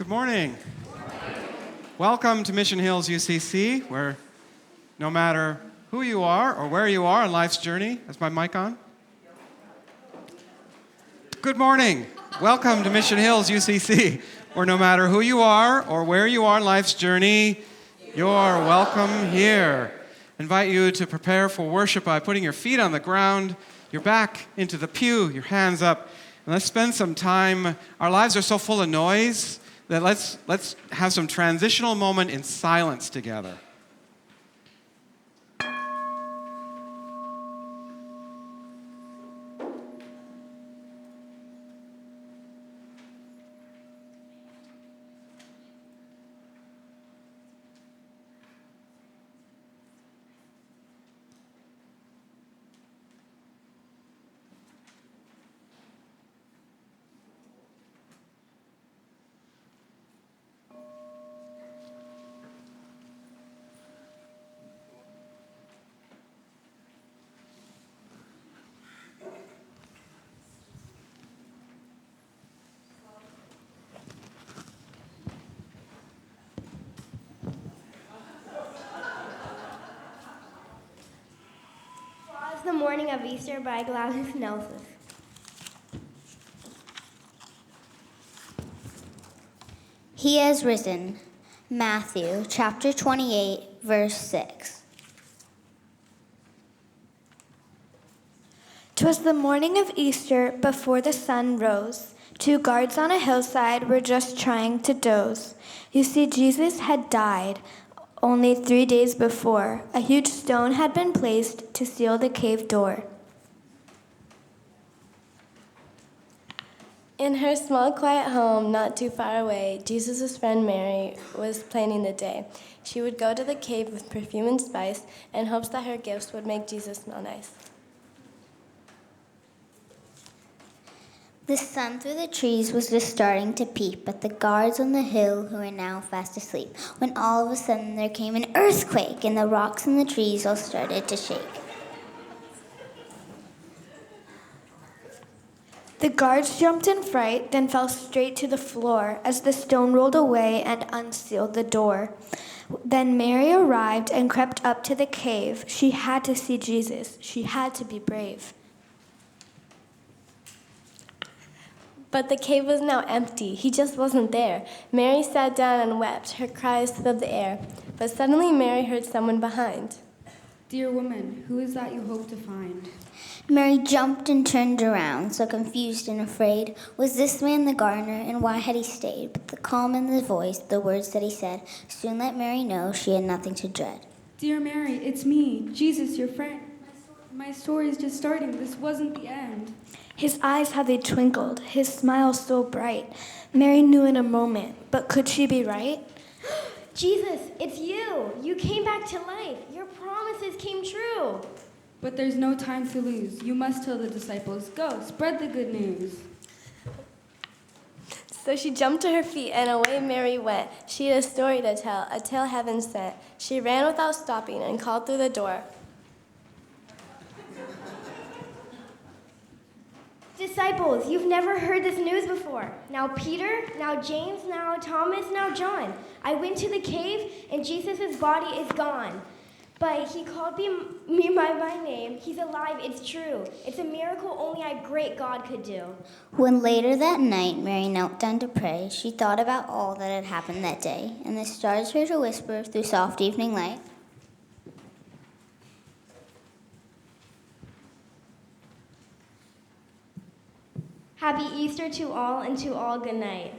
Good morning. Welcome to Mission Hills UCC, where no matter who you are or where you are on life's journey, is my mic on? Good morning. Welcome to Mission Hills UCC, where no matter who you are or where you are on life's journey, you're welcome here. I invite you to prepare for worship by putting your feet on the ground, your back into the pew, your hands up, and let's spend some time. Our lives are so full of noise that let's have some transitional moment in silence together. The Morning of Easter by Gladys Nelson. He has risen. Matthew chapter 28, verse 6. 'Twas the morning of Easter before the sun rose. 2 guards on a hillside were just trying to doze. You see, Jesus had died only 3 days before. A huge stone had been placed to seal the cave door. In her small, quiet home, not too far away, Jesus' friend Mary was planning the day. She would go to the cave with perfume and spice in hopes that her gifts would make Jesus smell nice. The sun through the trees was just starting to peep at the guards on the hill who were now fast asleep, when all of a sudden there came an earthquake and the rocks and the trees all started to shake. The guards jumped in fright, then fell straight to the floor as the stone rolled away and unsealed the door. Then Mary arrived and crept up to the cave. She had to see Jesus. She had to be brave. But the cave was now empty. He just wasn't there. Mary sat down and wept. Her cries filled the air. But suddenly Mary heard someone behind. Dear woman, who is that you hope to find? Mary jumped and turned around, so confused and afraid. Was this man the gardener, and why had he stayed? But the calm in the voice, the words that he said, soon let Mary know she had nothing to dread. Dear Mary, it's me, Jesus, your friend. My story is just starting. This wasn't the end. His eyes, how they twinkled, his smile so bright. Mary knew in a moment, but could she be right? Jesus, it's you. You came back to life. Your promises came true. But there's no time to lose. You must tell the disciples. Go, spread the good news. So she jumped to her feet, and away Mary went. She had a story to tell, a tale heaven sent. She ran without stopping and called through the door. Disciples, you've never heard this news before. Now Peter, now James, now Thomas, now John. I went to the cave, and Jesus' body is gone. But he called me by my name. He's alive, it's true. It's a miracle only a great God could do. When later that night Mary knelt down to pray, she thought about all that had happened that day, and the stars heard her whisper through soft evening light. Happy Easter to all, and to all good night.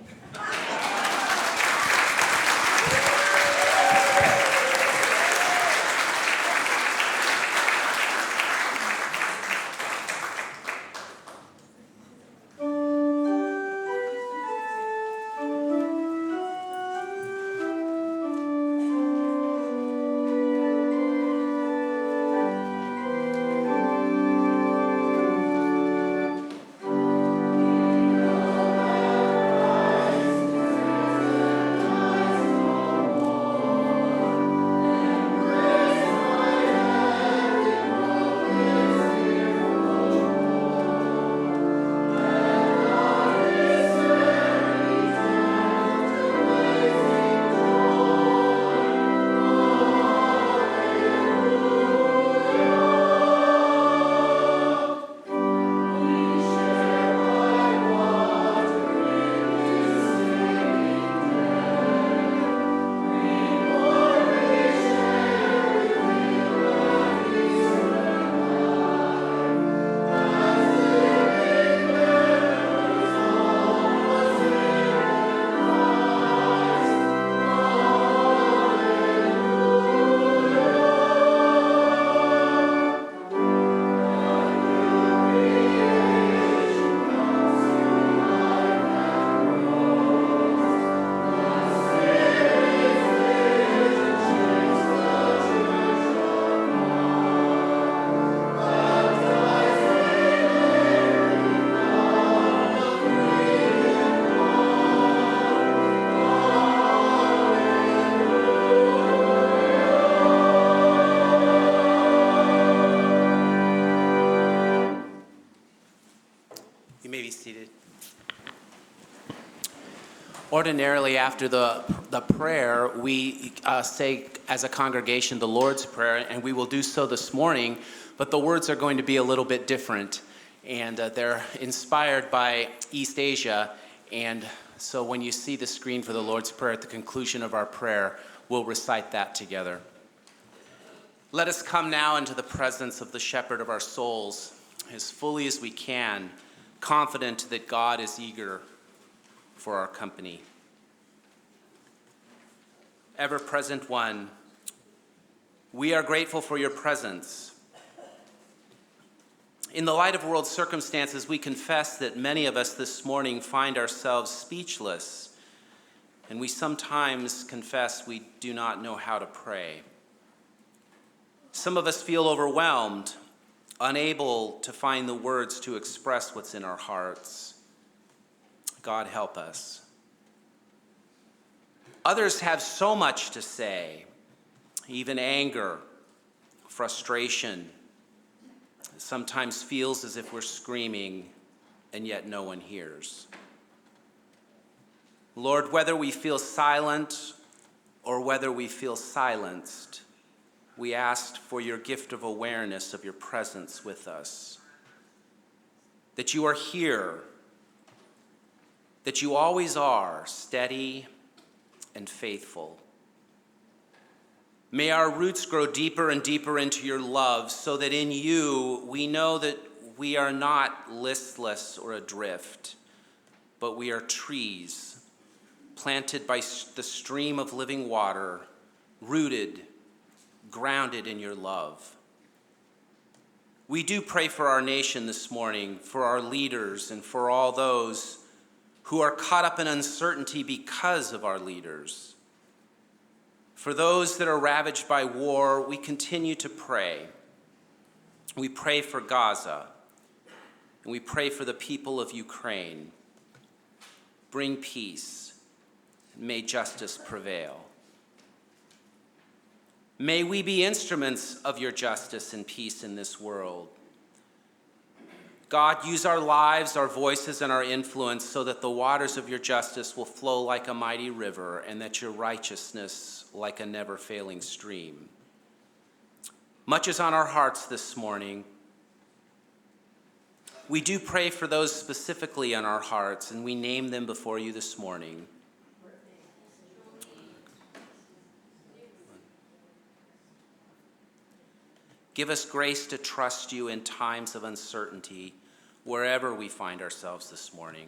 Ordinarily, after the prayer, we say as a congregation the Lord's Prayer, and we will do so this morning, but the words are going to be a little bit different, and they're inspired by East Asia, and so when you see the screen for the Lord's Prayer at the conclusion of our prayer, we'll recite that together. Let us come now into the presence of the Shepherd of our souls as fully as we can, confident that God is eager for our company. Ever-present one, we are grateful for your presence. In the light of world circumstances, we confess that many of us this morning find ourselves speechless, and we sometimes confess we do not know how to pray. Some of us feel overwhelmed, unable to find the words to express what's in our hearts. God help us. Others have so much to say, even anger, frustration. It sometimes feels as if we're screaming, and yet no one hears. Lord, whether we feel silent or whether we feel silenced, we ask for your gift of awareness of your presence with us, that you are here, that you always are steady and faithful. May our roots grow deeper and deeper into your love so that in you we know that we are not listless or adrift, but we are trees planted by the stream of living water, rooted, grounded in your love. We do pray for our nation this morning, for our leaders, and for all those who are caught up in uncertainty because of our leaders. For those that are ravaged by war, we continue to pray. We pray for Gaza, and we pray for the people of Ukraine. Bring peace, and may justice prevail. May we be instruments of your justice and peace in this world. God, use our lives, our voices, and our influence so that the waters of your justice will flow like a mighty river and that your righteousness like a never-failing stream. Much is on our hearts this morning. We do pray for those specifically on our hearts, and we name them before you this morning. Give us grace to trust you in times of uncertainty, wherever we find ourselves this morning.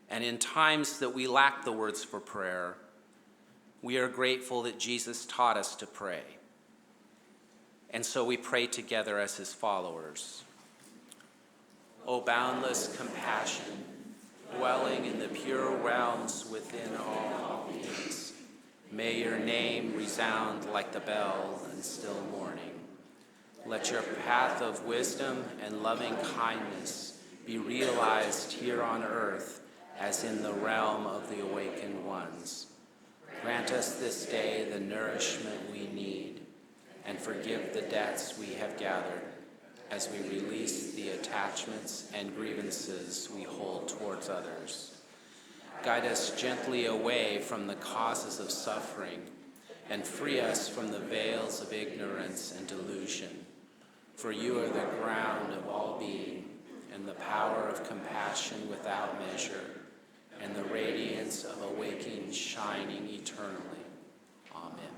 And in times that we lack the words for prayer, we are grateful that Jesus taught us to pray. And so we pray together as his followers. O boundless compassion, dwelling in the pure realms within all beings, may your name resound like the bell in still morning. Let your path of wisdom and loving kindness be realized here on earth as in the realm of the awakened ones. Grant us this day the nourishment we need, and forgive the debts we have gathered as we release the attachments and grievances we hold towards others. Guide us gently away from the causes of suffering and free us from the veils of ignorance and delusion. For you are the ground of all being and the power of compassion without measure and the radiance of awakening shining eternally. Amen.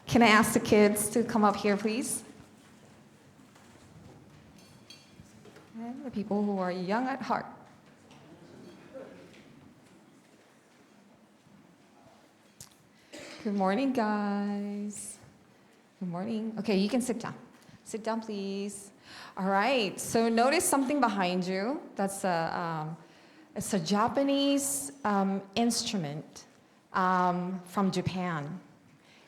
Can I ask the kids to come up here, please? And the people who are young at heart. Good morning, guys. Good morning. Okay, you can sit down. Sit down, please. All right, so notice something behind you. That's it's a Japanese instrument from Japan.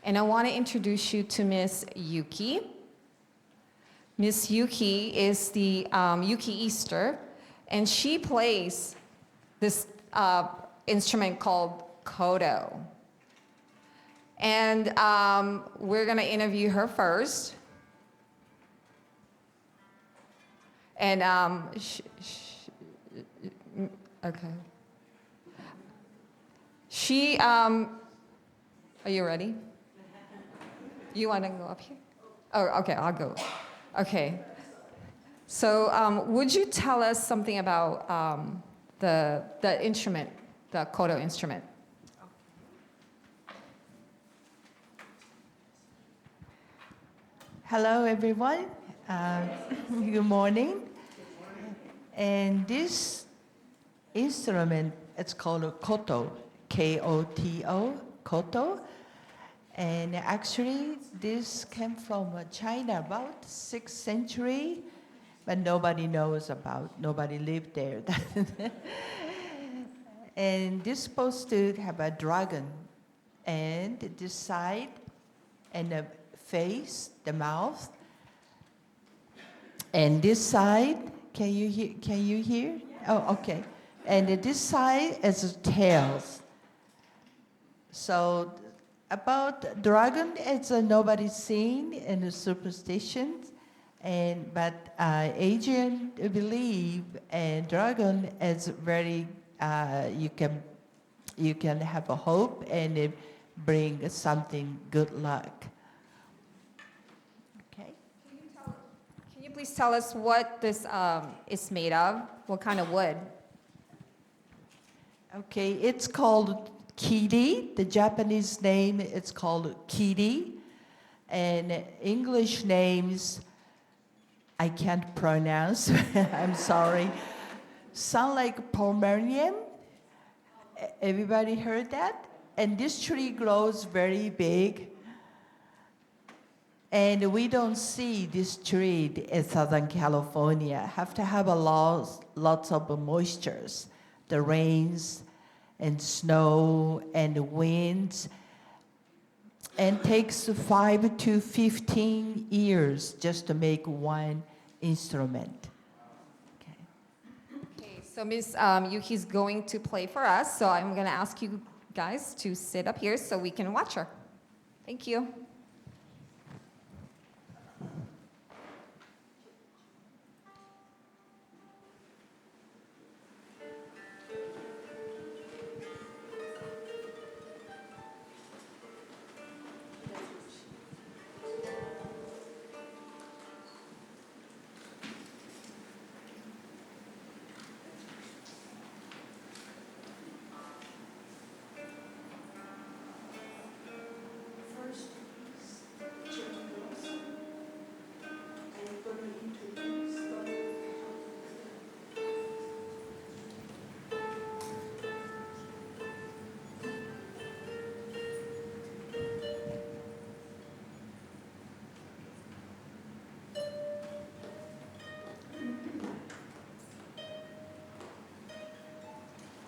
And I want to introduce you to Miss Yuki. Miss Yuki is the Yuki Easter, and she plays this instrument called koto. And we're going to interview her first. And, okay. She, are you ready? You want to go up here? Oh, okay, I'll go. Okay. So would you tell us something about the instrument, the koto instrument? Hello, everyone. Good morning. And this instrument, it's called a koto, K-O-T-O, koto. And actually, this came from China about 6th century, but nobody knows about, nobody lived there. And this is supposed to have a dragon, and this side, and a face, the mouth. And this side, can you hear? Can you hear? Oh, okay. And this side is tails. So about dragon, it's nobody's seen in the superstitions, but Asian believe and dragon is very you can have a hope and it bring something good luck. Okay. Can you please tell us what this is made of? What kind of wood? Okay, it's called kiri. The Japanese name it's called kiri, and English names I can't pronounce. I'm sorry. Sound like Pomeranian. Everybody heard that? And this tree grows very big. And we don't see this tree in Southern California. Have to have lots of moistures, the rains and snow and the winds. And takes 5 to 15 years just to make one instrument. Okay, so Ms. Yuki's going to play for us, so I'm going to ask you guys to sit up here so we can watch her. Thank you.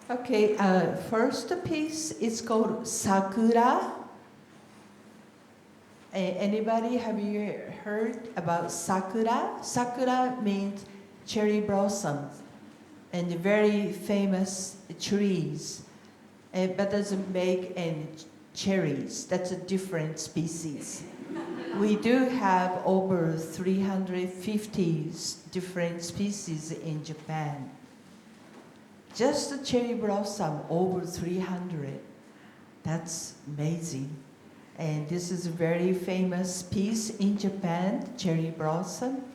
Okay, first piece is called Sakura. Anybody have you heard about Sakura? Sakura means cherry blossoms and very famous trees, but doesn't make any cherries. That's a different species. We do have over 350 different species in Japan. Just the cherry blossom, over 300. That's amazing. And this is a very famous piece in Japan, cherry blossom.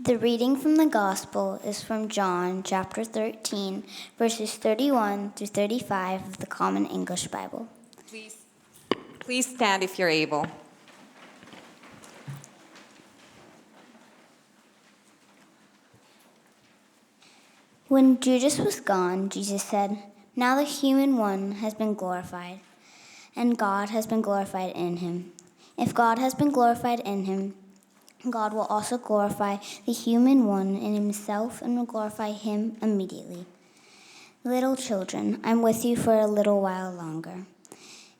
The reading from the Gospel is from John chapter 13, verses 31 through 35 of the Common English Bible. Please stand if you're able. When Judas was gone, Jesus said, "Now the human one has been glorified, and God has been glorified in him. If God has been glorified in him, God will also glorify the human one in himself and will glorify him immediately. Little children, I'm with you for a little while longer.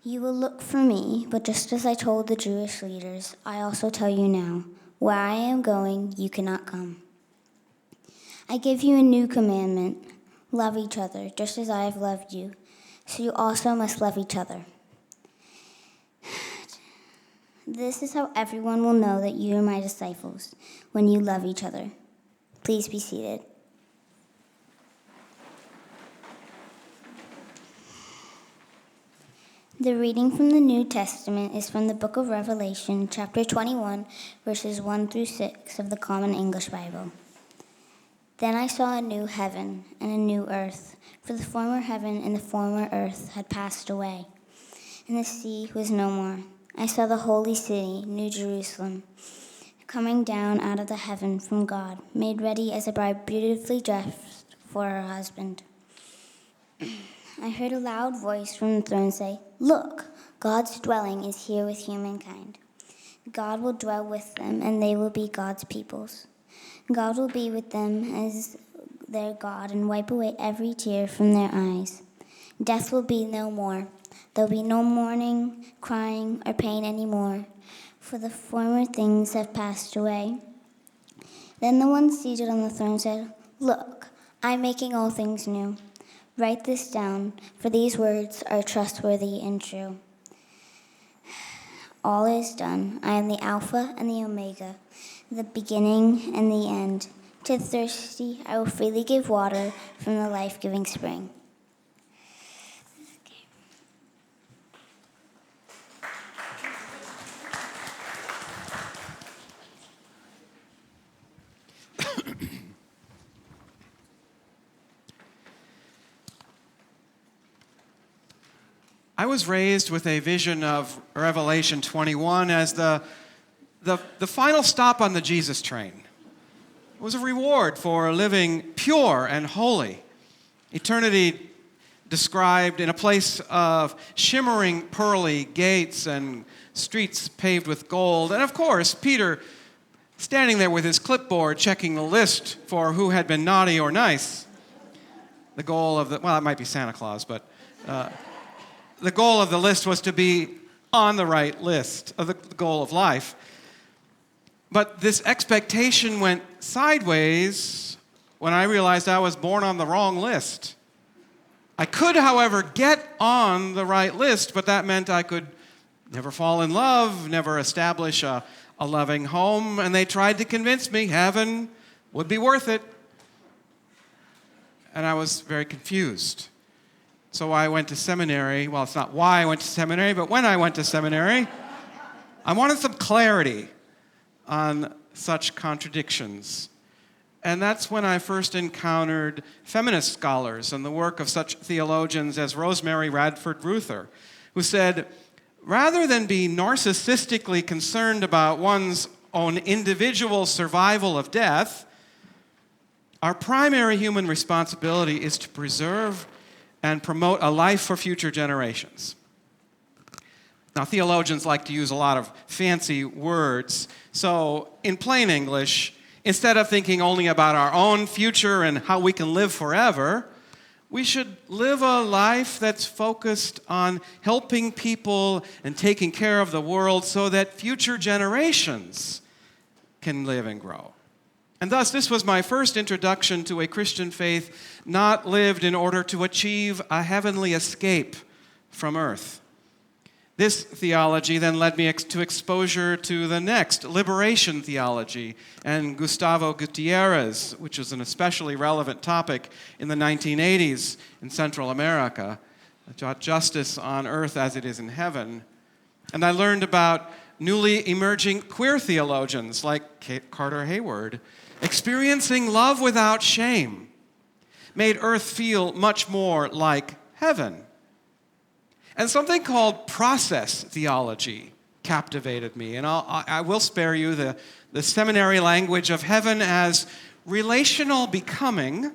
You will look for me, but just as I told the Jewish leaders, I also tell you now, where I am going, you cannot come. I give you a new commandment. Love each other, just as I have loved you. So you also must love each other. This is how everyone will know that you are my disciples, when you love each other." Please be seated. The reading from the New Testament is from the book of Revelation, chapter 21, verses 1 through 6 of the Common English Bible. Then I saw a new heaven and a new earth, for the former heaven and the former earth had passed away, and the sea was no more. I saw the holy city, New Jerusalem, coming down out of the heaven from God, made ready as a bride beautifully dressed for her husband. I heard a loud voice from the throne say, "Look, God's dwelling is here with humankind. God will dwell with them, and they will be God's peoples. God will be with them as their God and wipe away every tear from their eyes. Death will be no more. There will be no mourning, crying, or pain anymore, for the former things have passed away." Then the one seated on the throne said, "Look, I'm making all things new. Write this down, for these words are trustworthy and true." All is done. I am the Alpha and the Omega, the beginning and the end. To the thirsty, I will freely give water from the life-giving spring. I was raised with a vision of Revelation 21 as the final stop on the Jesus train. It was a reward for living pure and holy. Eternity described in a place of shimmering pearly gates and streets paved with gold. And of course, Peter standing there with his clipboard checking the list for who had been naughty or nice. The goal of it might be Santa Claus, but the goal of the list was to be on the right list of the goal of life. But this expectation went sideways when I realized I was born on the wrong list. I could, however, get on the right list, but that meant I could never fall in love, never establish a loving home, and they tried to convince me heaven would be worth it. And I was very confused. So I went to seminary. Well, it's not why I went to seminary, but when I went to seminary, I wanted some clarity on such contradictions. And that's when I first encountered feminist scholars and the work of such theologians as Rosemary Radford Ruther, who said, rather than be narcissistically concerned about one's own individual survival of death, our primary human responsibility is to preserve and promote a life for future generations. Now, theologians like to use a lot of fancy words, so in plain English, instead of thinking only about our own future and how we can live forever, we should live a life that's focused on helping people and taking care of the world so that future generations can live and grow. And thus, this was my first introduction to a Christian faith not lived in order to achieve a heavenly escape from earth. This theology then led me to exposure to the next, liberation theology, and Gustavo Gutierrez, which was an especially relevant topic in the 1980s in Central America, justice on earth as it is in heaven. And I learned about newly emerging queer theologians like Carter Hayward, Experiencing love without shame made earth feel much more like heaven. And something called process theology captivated me. And I will spare you the seminary language of heaven as relational becoming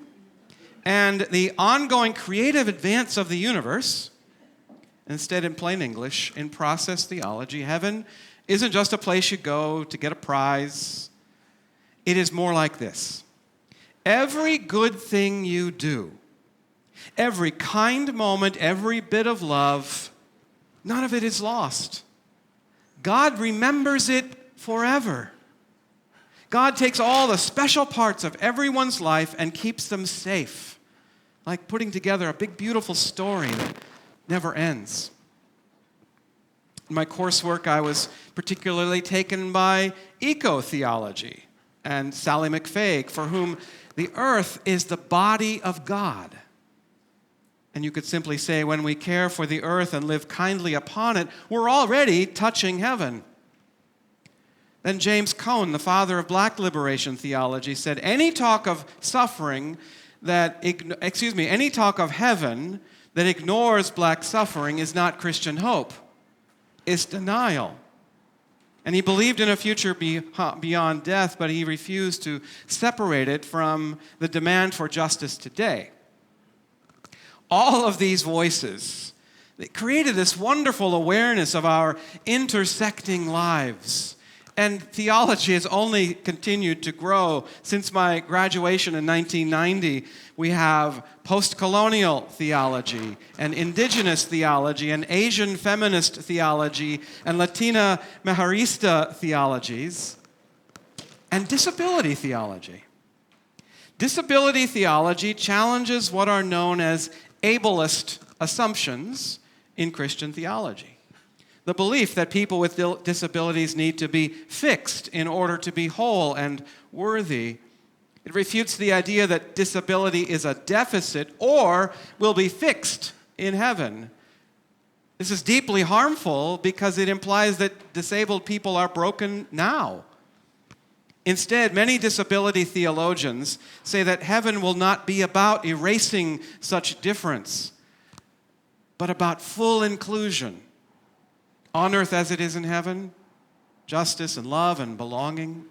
and the ongoing creative advance of the universe. Instead, in plain English, in process theology, heaven isn't just a place you go to get a prize. It is more like this. Every good thing you do, every kind moment, every bit of love, none of it is lost. God remembers it forever. God takes all the special parts of everyone's life and keeps them safe, like putting together a big, beautiful story that never ends. In my coursework, I was particularly taken by eco-theology and Sally McFaig, for whom the earth is the body of God. And you could simply say, when we care for the earth and live kindly upon it, we're already touching heaven. Then James Cone, the father of black liberation theology, said, any talk of suffering any talk of heaven that ignores black suffering is not Christian hope. It's denial. And he believed in a future beyond death, but he refused to separate it from the demand for justice today. All of these voices, they created this wonderful awareness of our intersecting lives. And theology has only continued to grow. Since my graduation in 1990, we have post-colonial theology and indigenous theology and Asian feminist theology and Latina Maharista theologies and disability theology. Disability theology challenges what are known as ableist assumptions in Christian theology. The belief that people with disabilities need to be fixed in order to be whole and worthy. It refutes the idea that disability is a deficit or will be fixed in heaven. This is deeply harmful because it implies that disabled people are broken now. Instead, many disability theologians say that heaven will not be about erasing such difference, but about full inclusion. On earth as it is in heaven, justice and love and belonging.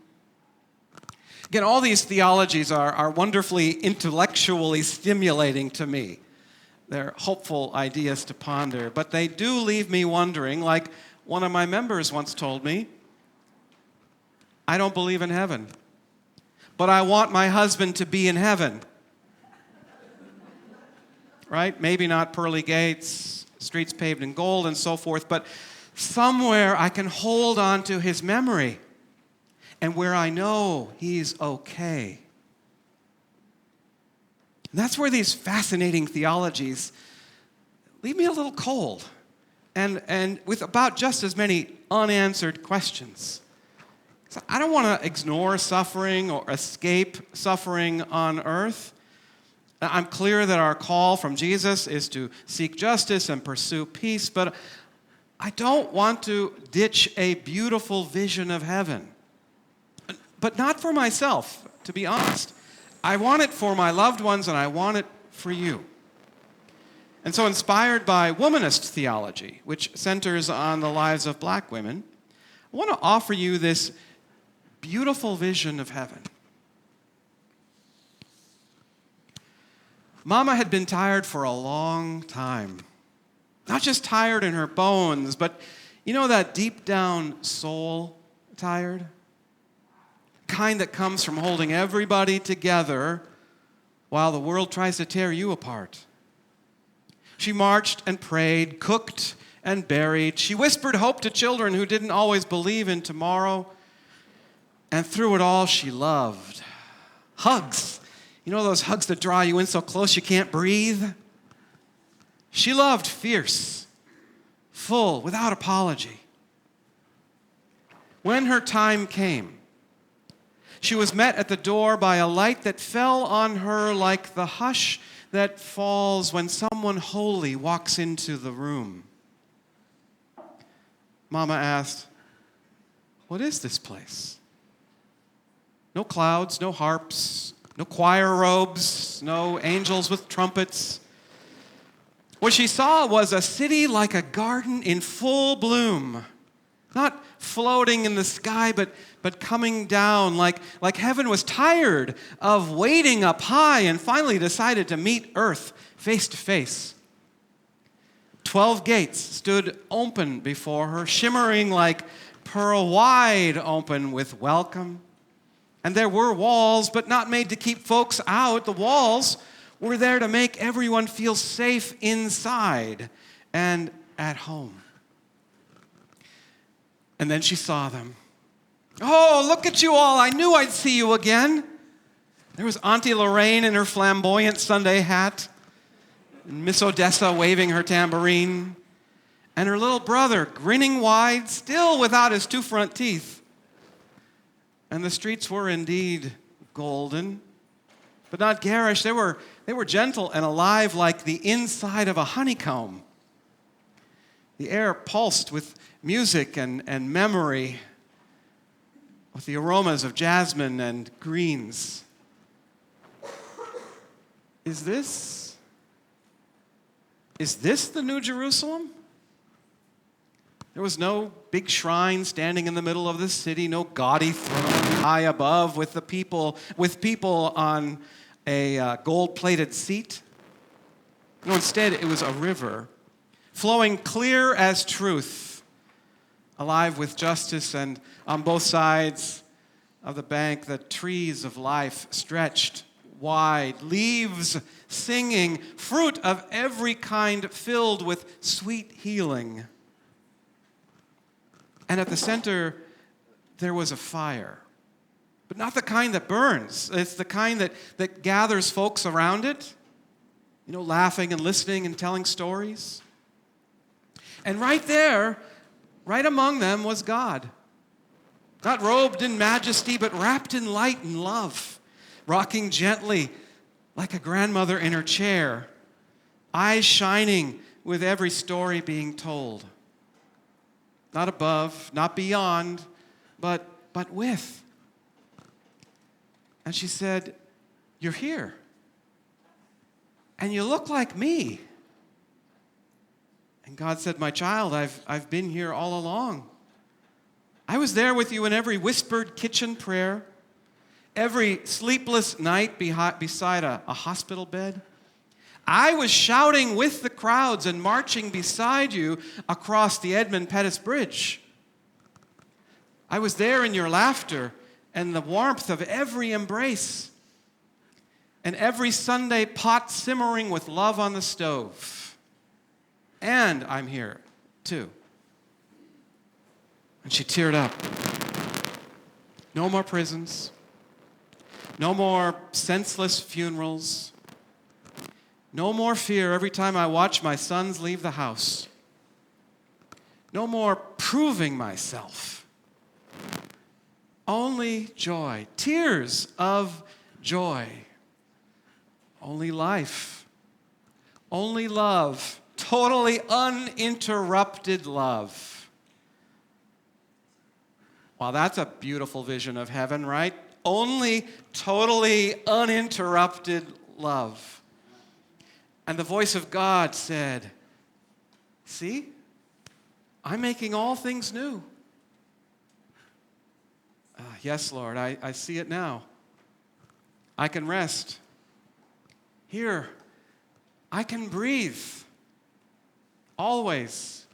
Again, all these theologies are wonderfully intellectually stimulating to me. They're hopeful ideas to ponder, but they do leave me wondering, like one of my members once told me, I don't believe in heaven, but I want my husband to be in heaven. Right? Maybe not pearly gates, streets paved in gold and so forth, but somewhere I can hold on to his memory and where I know he's okay. And that's where these fascinating theologies leave me a little cold and with about just as many unanswered questions. So I don't want to ignore suffering or escape suffering on earth. I'm clear that our call from Jesus is to seek justice and pursue peace, but I don't want to ditch a beautiful vision of heaven. But not for myself, to be honest. I want it for my loved ones, and I want it for you. And so, inspired by womanist theology, which centers on the lives of black women, I want to offer you this beautiful vision of heaven. Mama had been tired for a long time. Not just tired in her bones, but you know that deep down soul tired? Kind that comes from holding everybody together while the world tries to tear you apart. She marched and prayed, cooked and buried. She whispered hope to children who didn't always believe in tomorrow. And through it all, she loved. Hugs. You know those hugs that draw you in so close you can't breathe? She loved fierce, full, without apology. When her time came, she was met at the door by a light that fell on her like the hush that falls when someone holy walks into the room. Mama asked, "What is this place?" No clouds, no harps, no choir robes, no angels with trumpets. What she saw was a city like a garden in full bloom, not floating in the sky, but coming down like heaven was tired of waiting up high and finally decided to meet earth face to face. 12 gates stood open before her, shimmering like pearl, wide open with welcome. And there were walls, but not made to keep folks out. The walls were there to make everyone feel safe inside and at home. And then she saw them. Oh, look at you all. I knew I'd see you again. There was Auntie Lorraine in her flamboyant Sunday hat, and Miss Odessa waving her tambourine, and her little brother grinning wide, still without his 2 front teeth. And the streets were indeed golden, but not garish. They were gentle and alive like the inside of a honeycomb. The air pulsed with music and memory, with the aromas of jasmine and greens. Is this the New Jerusalem? There was no big shrine standing in the middle of the city, no gaudy throne high above with people on a gold-plated seat. No, instead it was a river flowing clear as truth, alive with justice, and on both sides of the bank the trees of life stretched wide, leaves singing, fruit of every kind filled with sweet healing. And at the center, there was a fire. But not the kind that burns. It's the kind that gathers folks around it, laughing and listening and telling stories. And right there, right among them was God. Not robed in majesty, but wrapped in light and love, rocking gently like a grandmother in her chair, eyes shining with every story being told. Not above, not beyond, but with. And she said, "You're here. And you look like me." And God said, "My child, I've been here all along. I was there with you in every whispered kitchen prayer, every sleepless night beside a hospital bed. I was shouting with the crowds and marching beside you across the Edmund Pettus Bridge. I was there in your laughter and the warmth of every embrace, and every Sunday pot simmering with love on the stove. And I'm here, too." And she teared up. No more prisons. No more senseless funerals. No more fear every time I watch my sons leave the house. No more proving myself. Only joy, tears of joy. Only life. Only love. Totally uninterrupted love. Wow, that's a beautiful vision of heaven, right? Only totally uninterrupted love. And the voice of God said, "See, I'm making all things new." Yes, Lord, I see it now. I can rest. Here, I can breathe. Always.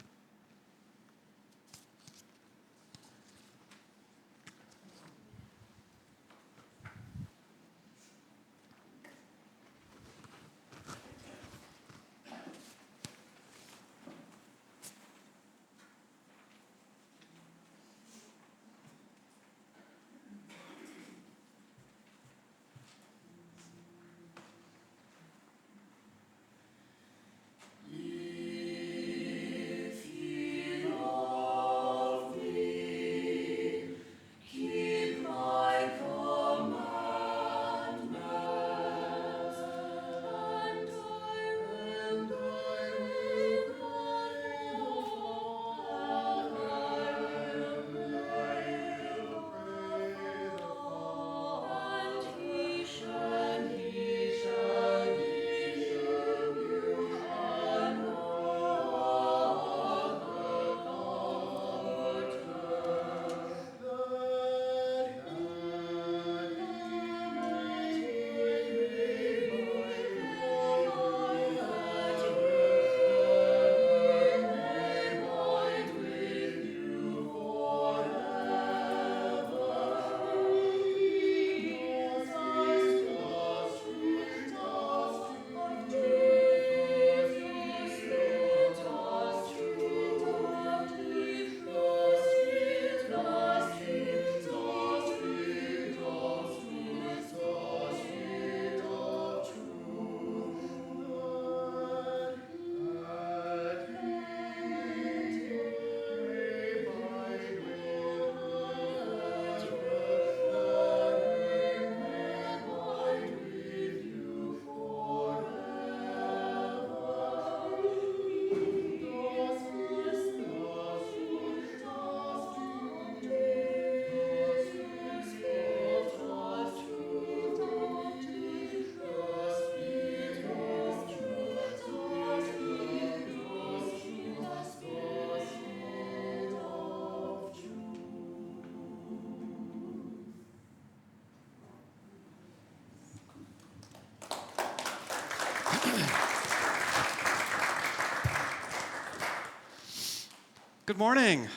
Good morning.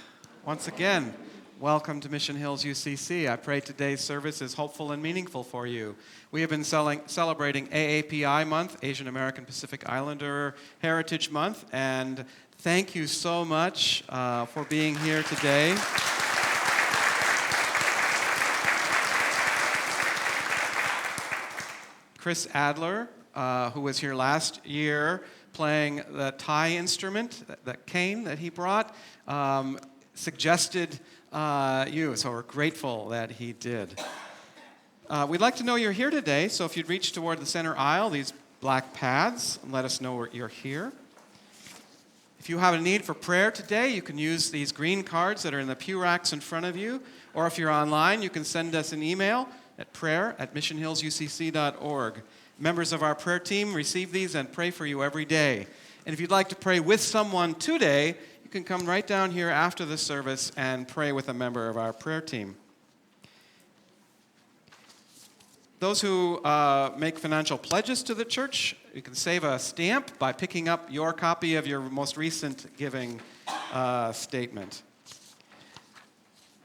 Once again, welcome to Mission Hills UCC. I pray today's service is hopeful and meaningful for you. We have been celebrating AAPI Month, Asian American Pacific Islander Heritage Month, and thank you so much for being here today. Chris Adler, who was here last year playing the Thai instrument, that cane that he brought, suggested you, so we're grateful that he did. We'd like to know you're here today, so if you'd reach toward the center aisle, these black pads, and let us know you're here. If you have a need for prayer today, you can use these green cards that are in the pew racks in front of you, or if you're online, you can send us an email at prayer@missionhillsucc.org. Members of our prayer team receive these and pray for you every day. And if you'd like to pray with someone today, you can come right down here after the service and pray with a member of our prayer team. Those who make financial pledges to the church, you can save a stamp by picking up your copy of your most recent giving statement.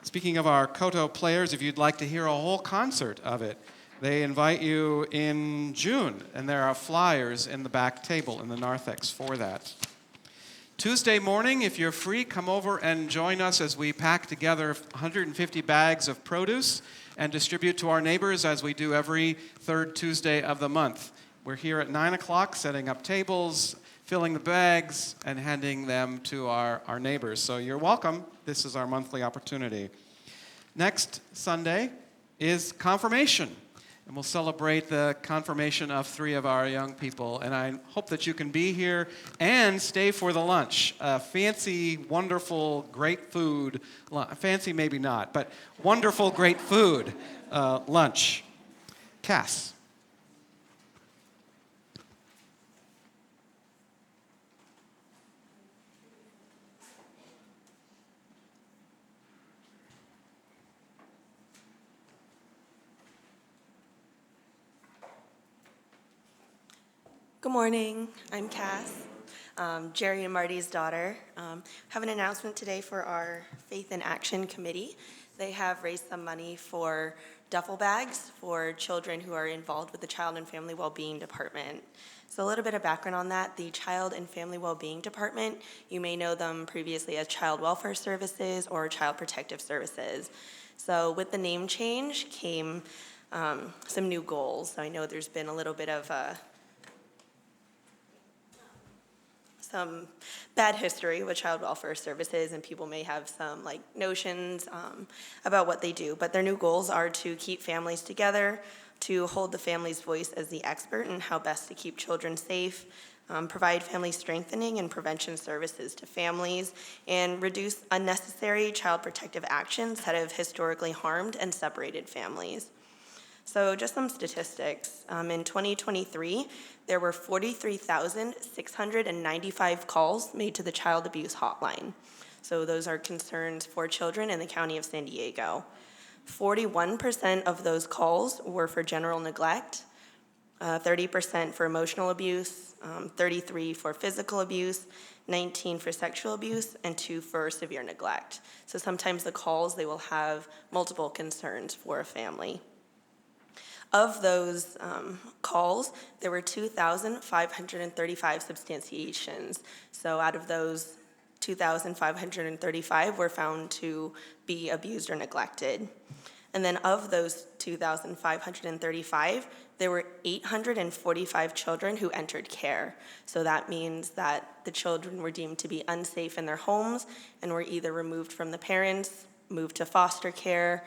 Speaking of our koto players, if you'd like to hear a whole concert of it, they invite you in June, and there are flyers in the back table in the narthex for that. Tuesday morning, if you're free, come over and join us as we pack together 150 bags of produce and distribute to our neighbors as we do every third Tuesday of the month. We're here at 9 o'clock setting up tables, filling the bags, and handing them to our neighbors. So you're welcome. This is our monthly opportunity. Next Sunday is confirmation, and we'll celebrate the confirmation of 3 of our young people. And I hope that you can be here and stay for the lunch. Fancy, wonderful, great food. Fancy maybe not, but wonderful, great food lunch. Cass. Good morning, I'm Cass, Jerry and Marty's daughter. Have an announcement today for our Faith in Action Committee. They have raised some money for duffel bags for children who are involved with the Child and Family Wellbeing Department. So a little bit of background on that. The Child and Family Wellbeing Department, you may know them previously as Child Welfare Services or Child Protective Services. So with the name change came some new goals. So I know there's been a little bit of some bad history with Child Welfare Services, and people may have some notions about what they do. But their new goals are to keep families together, to hold the family's voice as the expert in how best to keep children safe, provide family strengthening and prevention services to families, and reduce unnecessary child protective actions that have historically harmed and separated families. So just some statistics. In 2023, there were 43,695 calls made to the Child Abuse Hotline. So those are concerns for children in the county of San Diego. 41% of those calls were for general neglect, 30% for emotional abuse, 33% for physical abuse, 19% for sexual abuse, and 2% for severe neglect. So sometimes the calls, they will have multiple concerns for a family. Of those calls, there were 2,535 substantiations. So out of those, 2,535 were found to be abused or neglected. And then of those 2,535, there were 845 children who entered care. So that means that the children were deemed to be unsafe in their homes and were either removed from the parents, moved to foster care,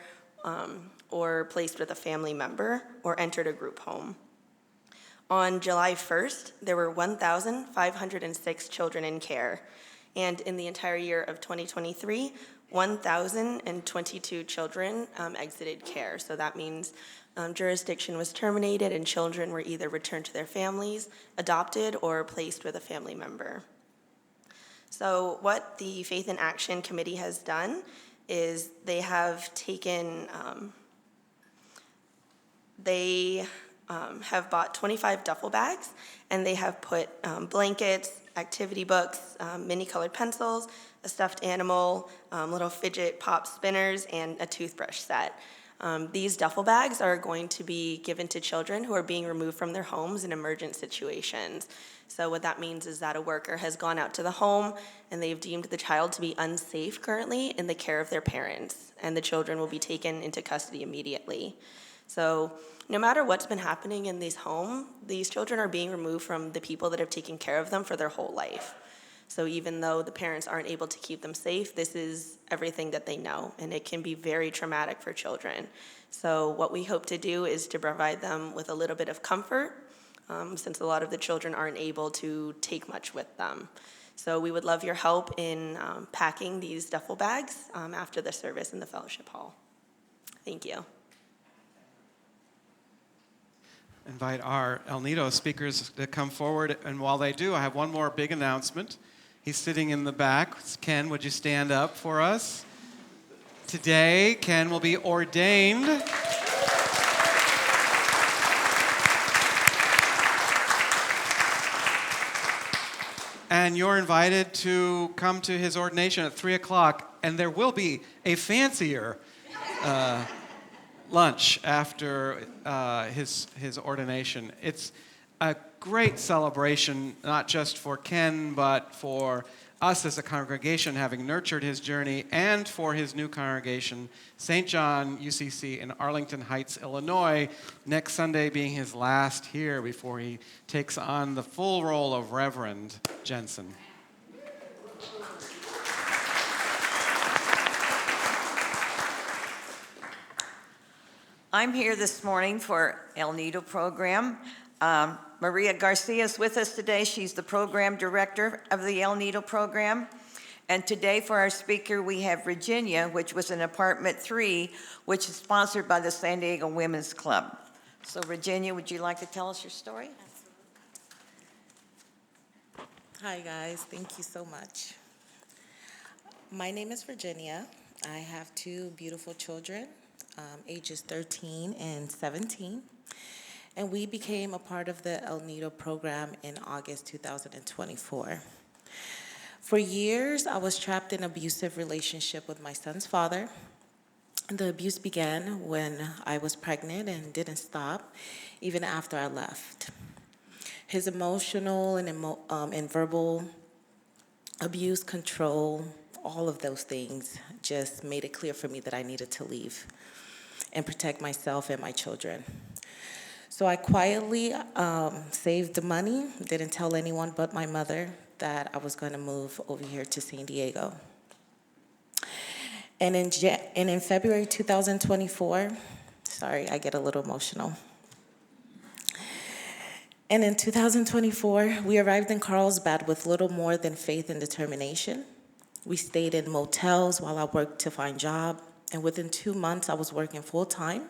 or placed with a family member, or entered a group home. On July 1st, there were 1,506 children in care, and in the entire year of 2023, 1,022 children exited care. So that means jurisdiction was terminated and children were either returned to their families, adopted, or placed with a family member. So what the Faith in Action Committee has done is they have taken, have bought 25 duffel bags, and they have put blankets, activity books, mini colored pencils, a stuffed animal, little fidget pop spinners, and a toothbrush set. These duffel bags are going to be given to children who are being removed from their homes in emergent situations. So what that means is that a worker has gone out to the home and they've deemed the child to be unsafe currently in the care of their parents, and the children will be taken into custody immediately. So no matter what's been happening in these homes, these children are being removed from the people that have taken care of them for their whole life. So even though the parents aren't able to keep them safe, this is everything that they know, and it can be very traumatic for children. So what we hope to do is to provide them with a little bit of comfort, since a lot of the children aren't able to take much with them. So we would love your help in packing these duffel bags after the service in the fellowship hall. Thank you. Invite our El Nido speakers to come forward, and while they do, I have one more big announcement. He's sitting in the back. Ken, would you stand up for us? Today, Ken will be ordained. And you're invited to come to his ordination at 3 o'clock, and there will be a fancier lunch after his ordination. It's a great celebration, not just for Ken, but for us as a congregation, having nurtured his journey, and for his new congregation, St. John UCC in Arlington Heights, Illinois, next Sunday being his last here before he takes on the full role of Reverend Jensen. I'm here this morning for El Nido program. Maria Garcia is with us today. She's the program director of the El Nido program. And today for our speaker, we have Virginia, which was in apartment 3, which is sponsored by the San Diego Women's Club. So Virginia, would you like to tell us your story? Hi guys, thank you so much. My name is Virginia. I have 2 beautiful children, ages 13 and 17. And we became a part of the El Nido program in August 2024. For years, I was trapped in an abusive relationship with my son's father. The abuse began when I was pregnant and didn't stop, even after I left. His emotional and verbal abuse, control, all of those things just made it clear for me that I needed to leave and protect myself and my children. So I quietly saved the money, didn't tell anyone but my mother that I was going to move over here to San Diego. And in February 2024, sorry, I get a little emotional. And in 2024, we arrived in Carlsbad with little more than faith and determination. We stayed in motels while I worked to find a job, and within 2 months, I was working full-time.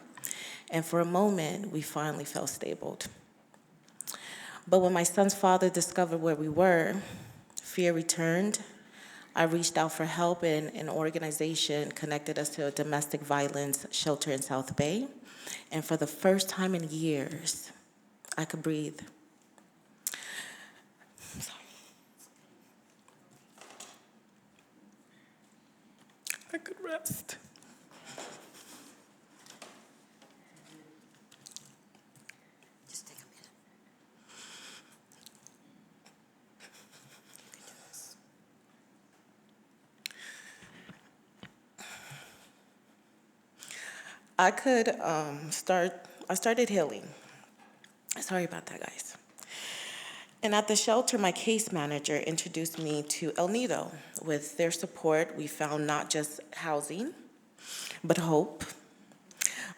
And for a moment, we finally felt stable. But when my son's father discovered where we were, fear returned. I reached out for help, and an organization connected us to a domestic violence shelter in South Bay. And for the first time in years, I could breathe. I could rest. I started healing. Sorry about that, guys. And at the shelter, my case manager introduced me to El Nido. With their support, we found not just housing, but hope.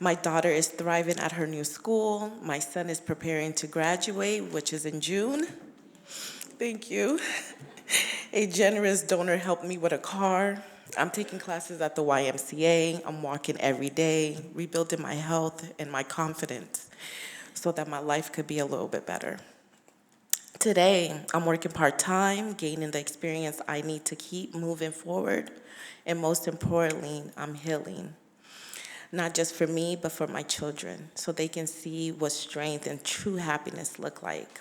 My daughter is thriving at her new school. My son is preparing to graduate, which is in June. Thank you. A generous donor helped me with a car. I'm taking classes at the YMCA. I'm walking every day, rebuilding my health and my confidence so that my life could be a little bit better. Today, I'm working part-time, gaining the experience I need to keep moving forward. And most importantly, I'm healing. Not just for me, but for my children, so they can see what strength and true happiness look like.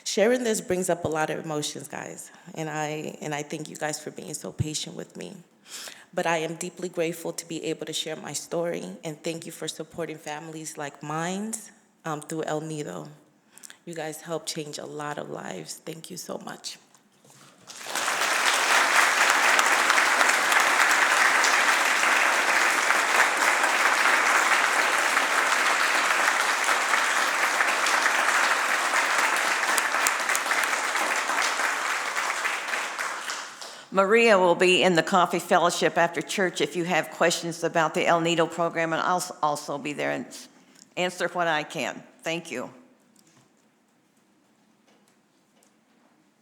Sharing this brings up a lot of emotions, guys, and I thank you guys for being so patient with me. But I am deeply grateful to be able to share my story, and thank you for supporting families like mine through El Nido. You guys help change a lot of lives. Thank you so much. Maria will be in the coffee fellowship after church if you have questions about the El Nido program, and I'll also be there and answer what I can. Thank you.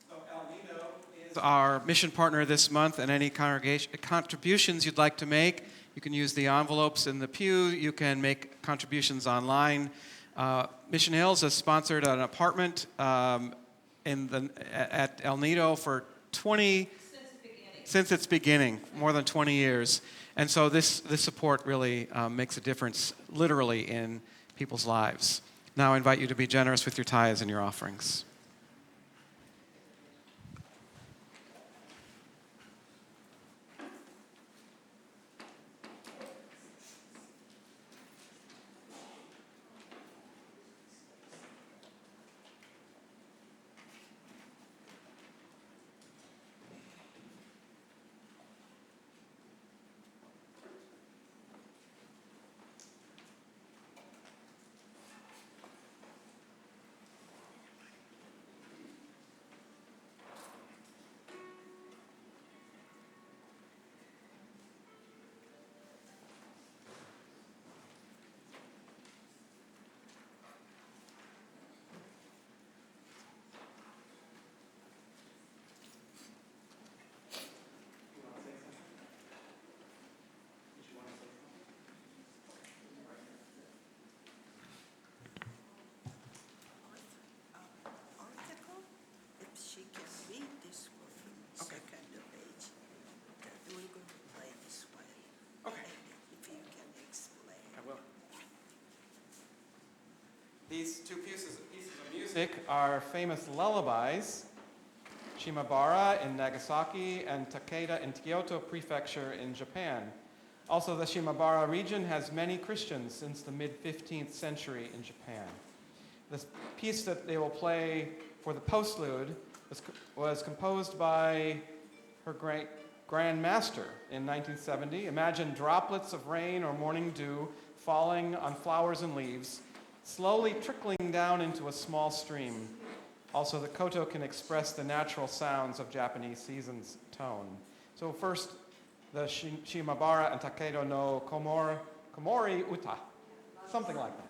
So El Nido is our mission partner this month, and any congregation contributions you'd like to make, you can use the envelopes in the pew. You can make contributions online. Mission Hills has sponsored an apartment at El Nido for since its beginning, more than 20 years. And so this support really makes a difference literally in people's lives. Now I invite you to be generous with your tithes and your offerings. These two pieces of music are famous lullabies, Shimabara in Nagasaki and Takeda in Kyoto Prefecture in Japan. Also, the Shimabara region has many Christians since the mid-15th century in Japan. This piece that they will play for the postlude was composed by her great Grand Master in 1970. Imagine droplets of rain or morning dew falling on flowers and leaves, slowly trickling down into a small stream. Also, the koto can express the natural sounds of Japanese seasons tone. So first, the Shimabara and Takedo no Komori Uta, something like that.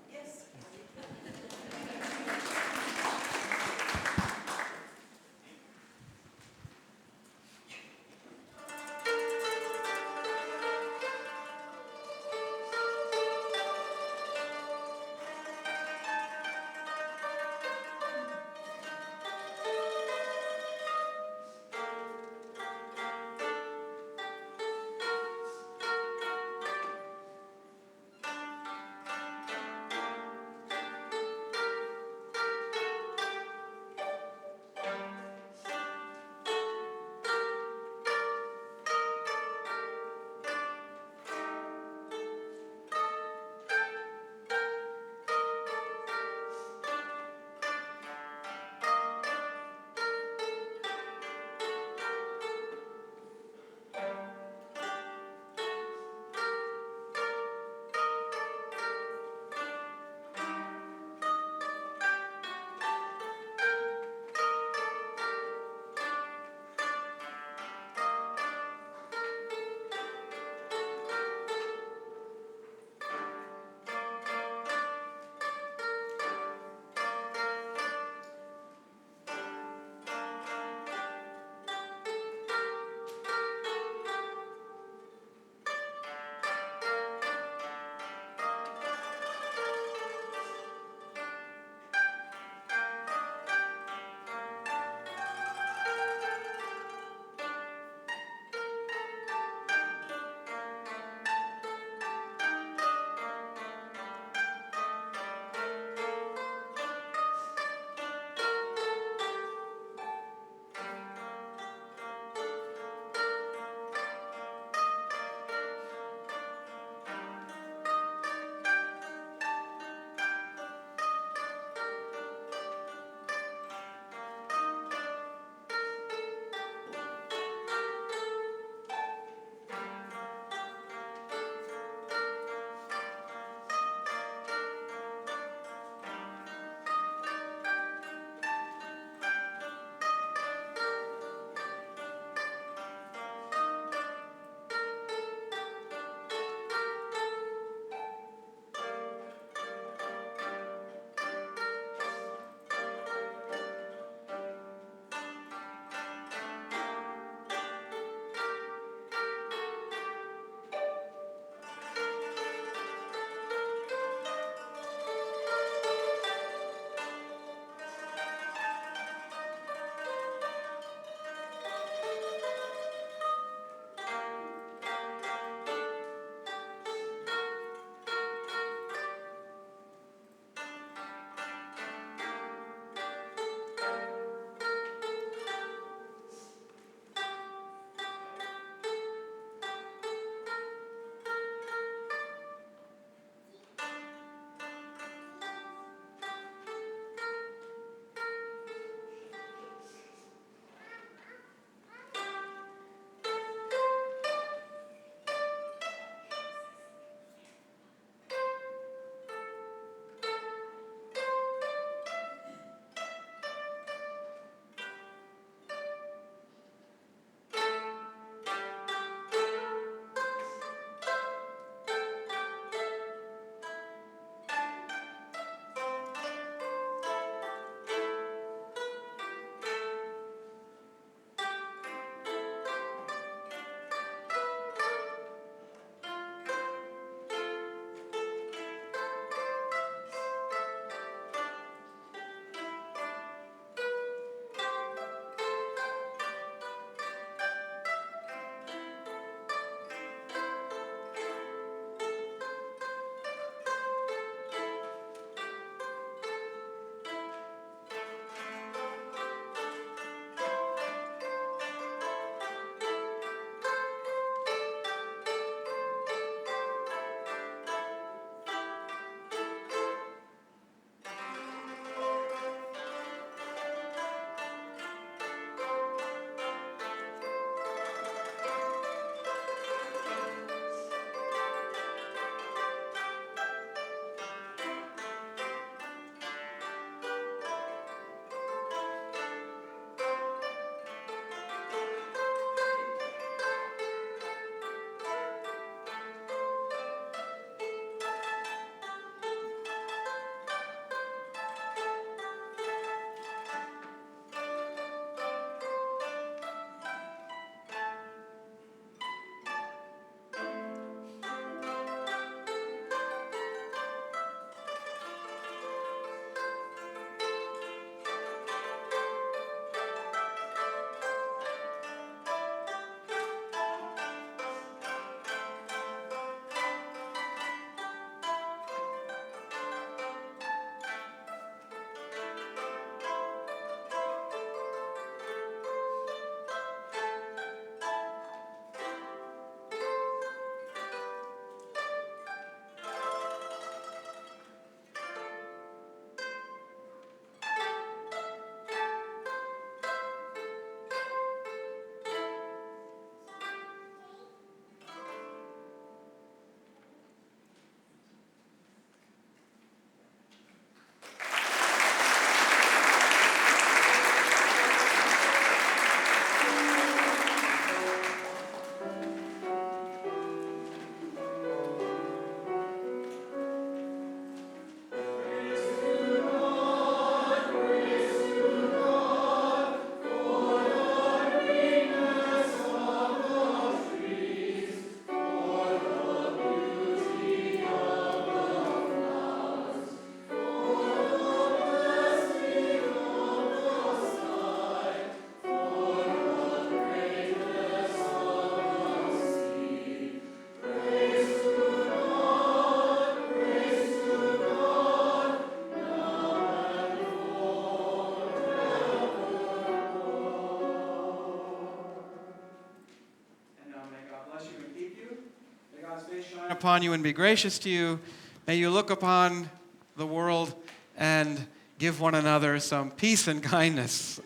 God's face shine upon you and be gracious to you. May you look upon the world and give one another some peace and kindness.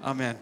Amen.